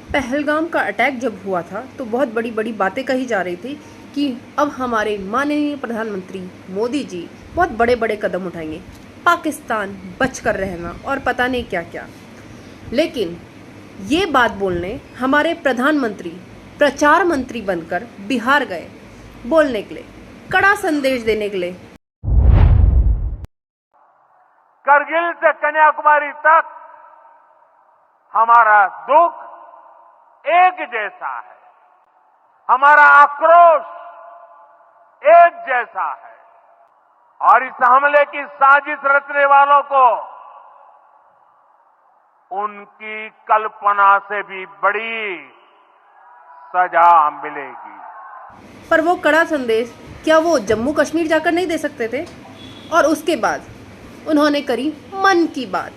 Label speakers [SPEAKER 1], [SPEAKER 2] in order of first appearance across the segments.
[SPEAKER 1] पहलगाम का अटैक जब हुआ था तो बहुत बड़ी बड़ी बातें कही जा रही थी कि अब हमारे माननीय प्रधानमंत्री मोदी जी बहुत बड़े बड़े कदम उठाएंगे, पाकिस्तान बच कर रहना और पता नहीं क्या क्या। लेकिन ये बात बोलने हमारे प्रधानमंत्री प्रचार मंत्री बनकर बिहार गए, बोलने के लिए, कड़ा संदेश देने के लिए।
[SPEAKER 2] करगिल से कन्याकुमारी तक हमारा दुख एक जैसा है, हमारा आक्रोश एक जैसा है और इस हमले की साजिश रचने वालों को उनकी कल्पना से भी बड़ी सजा मिलेगी।
[SPEAKER 1] पर वो कड़ा संदेश क्या वो जम्मू कश्मीर जाकर नहीं दे सकते थे? और उसके बाद उन्होंने करी मन की बात,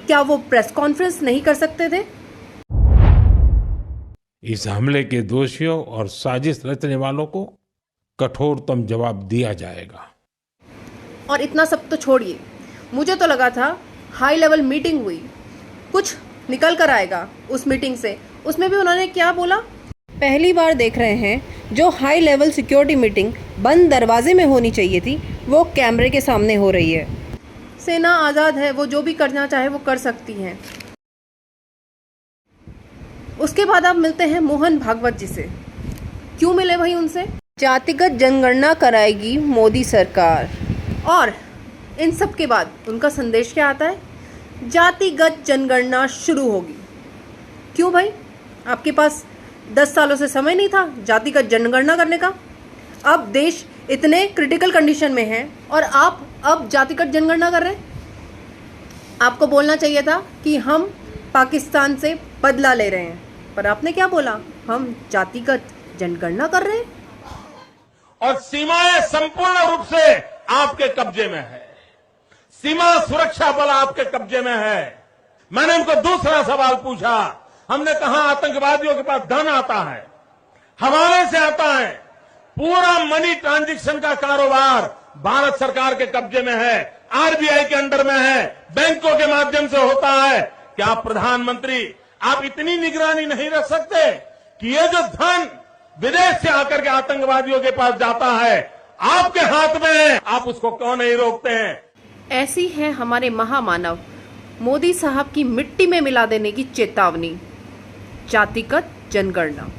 [SPEAKER 1] क्या वो प्रेस कॉन्फ्रेंस नहीं कर सकते थे?
[SPEAKER 3] इस हमले के दोषियों और साजिश रचने वालों को कठोरतम जवाब दिया जाएगा।
[SPEAKER 1] और इतना सब तो छोड़िए, मुझे तो लगा था हाई लेवल मीटिंग हुई, कुछ निकल कर आएगा उस मीटिंग से। उसमें भी उन्होंने क्या बोला? पहली बार देख रहे हैं जो हाई लेवल सिक्योरिटी मीटिंग बंद दरवाजे में होनी चाहिए थी वो कैमरे के सामने हो रही है। सेना आज़ाद है, वो जो भी करना चाहे वो कर सकती है। उसके बाद आप मिलते हैं मोहन भागवत जी से। क्यों मिले भाई उनसे? जातिगत जनगणना कराएगी मोदी सरकार। और इन सब के बाद उनका संदेश क्या आता है? जातिगत जनगणना शुरू होगी। क्यों भाई? आपके पास 10 सालों से समय नहीं था जातिगत जनगणना करने का? अब देश इतने क्रिटिकल कंडीशन में है और आप अब जातिगत जनगणना कर रहे हैं? आपको बोलना चाहिए था कि हम पाकिस्तान से बदला ले रहे हैं, पर आपने क्या बोला? हम जातिगत जनगणना कर रहे हैं।
[SPEAKER 2] और सीमाएं संपूर्ण रूप से आपके कब्जे में है, सीमा सुरक्षा बल आपके कब्जे में है। मैंने उनको दूसरा सवाल पूछा, हमने कहा आतंकवादियों के पास धन आता है, हवाले से आता है, पूरा मनी ट्रांजैक्शन का कारोबार भारत सरकार के कब्जे में है, आरबीआई के अंडर में है, बैंकों के माध्यम से होता है। क्या प्रधानमंत्री आप इतनी निगरानी नहीं रख सकते कि ये जो धन विदेश से आकर के आतंकवादियों के पास जाता है आपके हाथ में है, आप उसको क्यों नहीं रोकते हैं?
[SPEAKER 1] ऐसी है हमारे महामानव मोदी साहब की मिट्टी में मिला देने की चेतावनी, जातिगत जनगणना।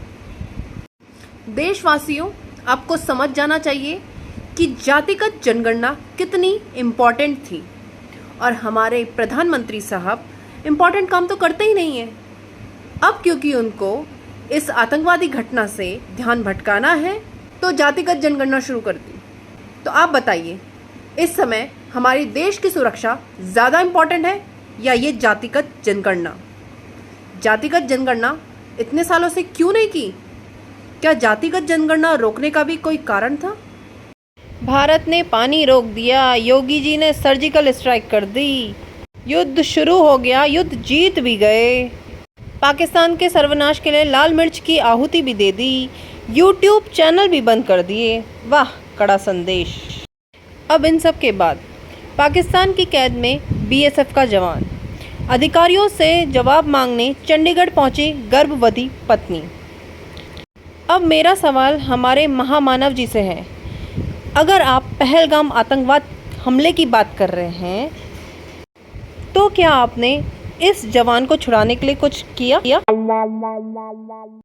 [SPEAKER 1] देशवासियों, आपको समझ जाना चाहिए कि जातिगत जनगणना कितनी इम्पोर्टेंट थी और हमारे प्रधानमंत्री साहब इम्पोर्टेंट काम तो करते ही नहीं है। अब क्योंकि उनको इस आतंकवादी घटना से ध्यान भटकाना है तो जातिगत जनगणना शुरू कर दी। तो आप बताइए, इस समय हमारी देश की सुरक्षा ज़्यादा इम्पोर्टेंट है या ये जातिगत जनगणना? जातिगत जनगणना इतने सालों से क्यों नहीं की? क्या जातिगत जनगणना रोकने का भी कोई कारण था? भारत ने पानी रोक दिया, योगी जी ने सर्जिकल स्ट्राइक कर दी, युद्ध शुरू हो गया, युद्ध जीत भी गए, पाकिस्तान के सर्वनाश के लिए लाल मिर्च की आहुति भी दे दी, यूट्यूब चैनल भी बंद कर दिए। वाह, कड़ा संदेश। अब इन सब के बाद पाकिस्तान की कैद में बीएसएफ का जवान, अधिकारियों से जवाब मांगने चंडीगढ़ पहुंची गर्भवती पत्नी। अब मेरा सवाल हमारे महामानव जी से है, अगर आप पहलगाम आतंकवाद हमले की बात कर रहे हैं तो क्या आपने इस जवान को छुड़ाने के लिए कुछ किया?